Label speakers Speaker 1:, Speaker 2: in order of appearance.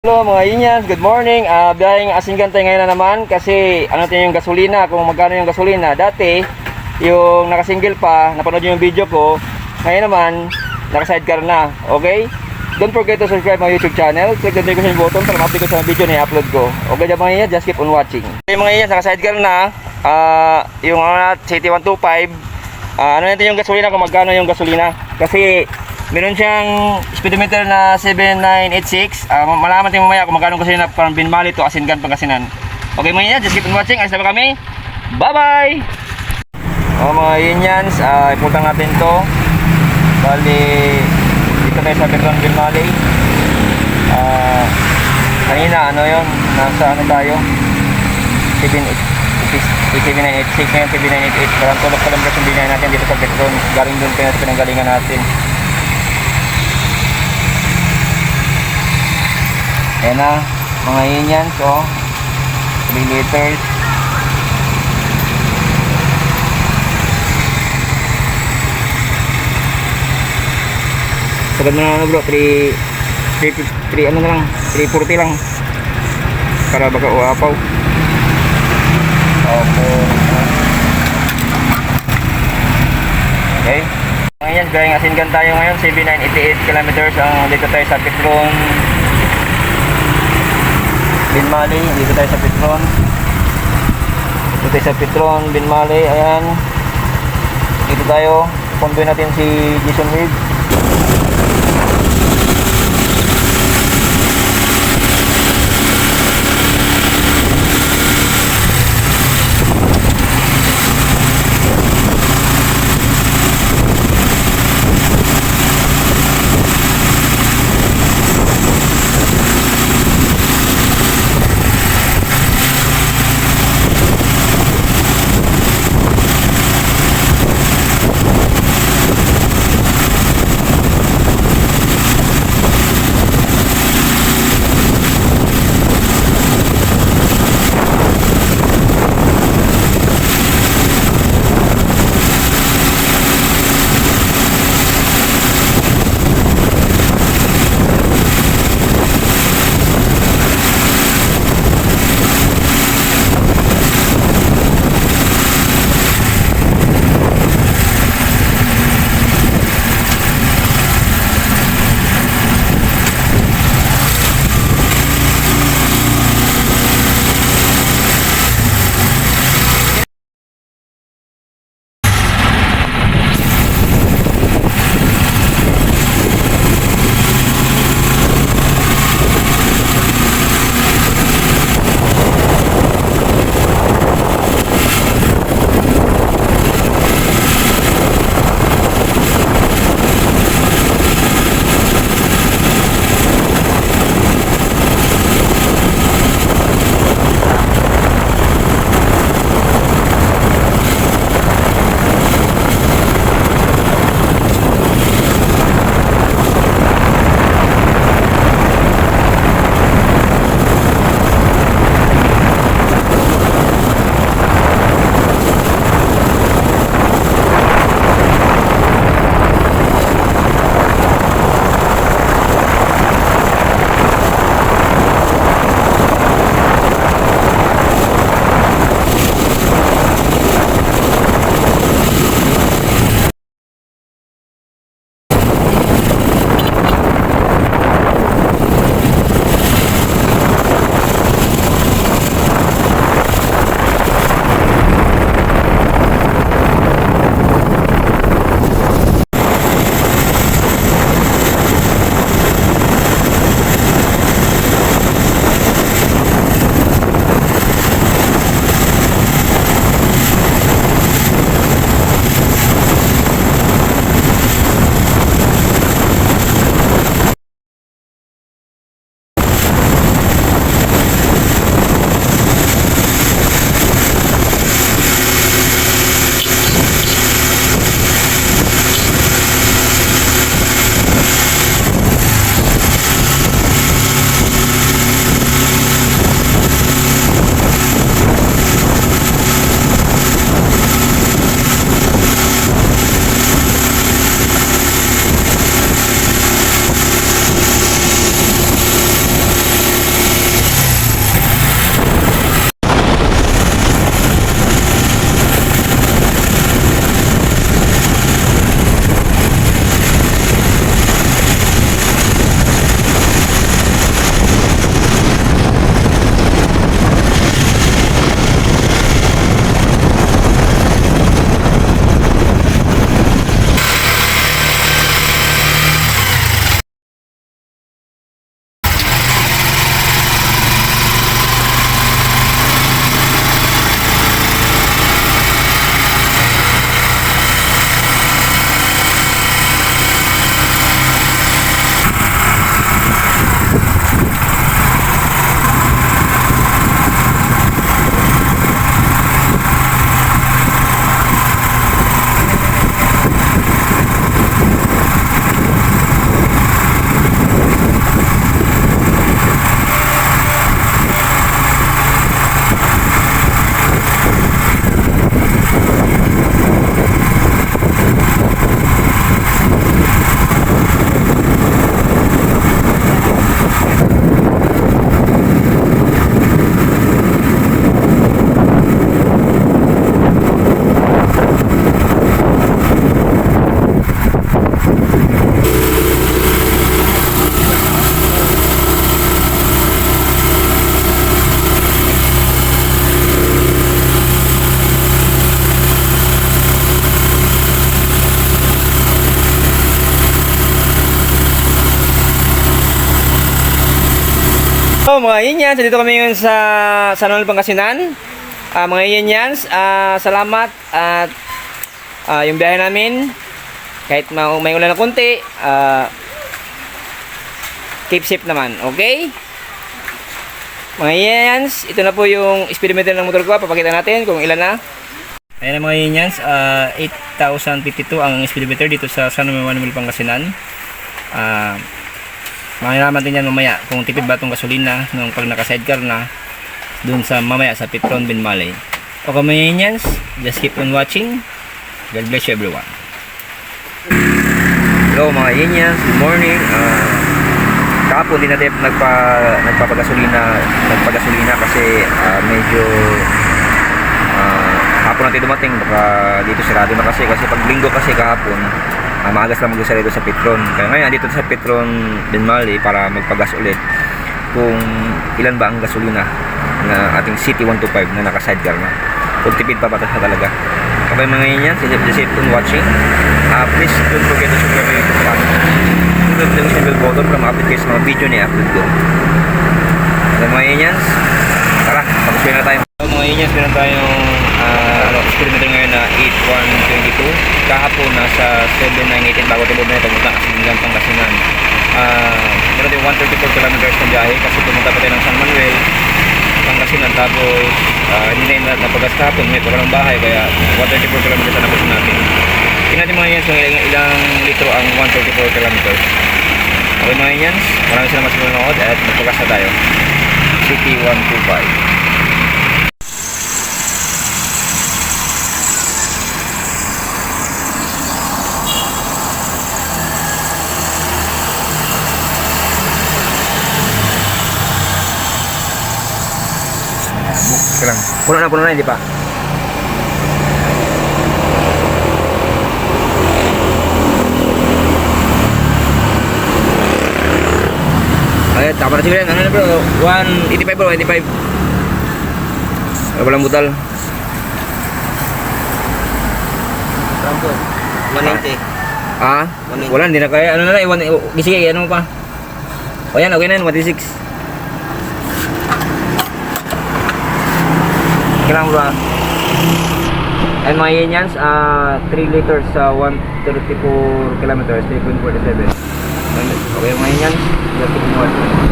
Speaker 1: Hello mga Inyans, good morning. Biyaheng Asinggan tayo ngayon na naman kasi ano tayo yung gasolina, kung magkano yung gasolina. Dati, yung nakasingle pa, napanood yung video ko. Ngayon naman, naka-sidecar na. Okay? Don't forget to subscribe my YouTube channel. Click the notification button para ma-update ko sa video na i-upload ko. Okay dyan mga Inyans, just keep on watching. Okay mga Inyans, naka-sidecar na. Yung City 125. Ano natin yung gasolina, kung magkano yung gasolina. Kasi meron siyang speedometer na 7986. Malaman natin mamaya kung magkano kasi na from Binmali to Asinggan, Pangasinan. Okay mga Inyans, just keep on watching. Alis na ba kami? Bye bye! Mga Inyans, iputang natin to. Bali, dito tayo sa Petron Binmali. Kanina ano yun, nasa ano tayo, 7986 ngayon, 7988. Parang tulog pa lang kasi binay natin dito sa Petron. Galing doon kayo sa pinanggalingan natin. Ayan na, mga Inyans, 3 liters. Sagad mo na ano bro, 3 ano na lang, 340 lang. Para baka uapaw. Okay. Mga Inyans, gayang Asinggan tayo ngayon, 7988 kilometers ang dito tayo sa Petron Binmali. Dito tayo sa Petron. Dito tayo sa Petron Binmali. Ayan. Dito tayo. Konvoy natin si Jason Reed. So mga Yinyans, dito kami ngayon sa San Manuel, Pangasinan. Mga Yinyans, salamat at yung biyahe namin kahit may ulan na konti, keep safe naman, okay? Mga Yinyans, ito na po yung speedometer ng motor ko. Papakita natin kung ilan na. Ayan na mga Yinyans, 8,052 ang speedometer dito sa San Manuel, Pangasinan. Makikalaman din yan mamaya kung tipid ba itong gasolina nung pag naka-sidecar na dun sa mamaya sa Petron Binmaley. Okay mga Yinyans, just keep on watching. God bless you everyone. Hello mga Yinyans, good morning. Kahapon din natin nagpapagasolina kasi medyo hapon natin dumating, baka dito sarado na kasi pag linggo kasi kahapon maagas lang mag-isa dito sa Petron. Kaya ngayon dito sa Petron Binmaley para magpagas ulit kung ilan ba ang gasolina na ating City 125 na naka-sidecar na. Kung tipid pa ba talaga. Okay mga Yinyans, just keep on watching. Please don't forget to subscribe to the channel. Click the bell button para ma-update kayo sa mga video na i-upload ko. Okay mga Yinyans, tara, pag-share na tayo. Mga Yinyans, meron tayong speedometer ngayon na 8,122. Kahapon nasa 7,918 bago tibod na ito pumunta kasi hanggang Pangasinan. Meron tayong 134 kilometers na biyahe kasi pumunta pa tayo ng San Manuel, Pangasinan, tapos hindi na napagas kahapon, may pa ng bahay, kaya 134 kilometers na napos natin. Tingnan natin mga Yinyans kung ilang litro ang 134 kilometers. Okay mga Yinyans, maraming salamat sa manonood at magpagas na tayo. City 125. Puno na, hindi pa. Ayan, tama na siguro yan. Ano na bro? 185 bro, 185. Walang butal.
Speaker 2: 190.
Speaker 1: Wala, hindi na kaya. Ano na lang, sige, ano pa? O yan, okay na yun, 136. Kailang bro. And mga Yinyans, 3 liters sa 134 kilometers, 3.47. Okay mga Yinyans, just keep on watching.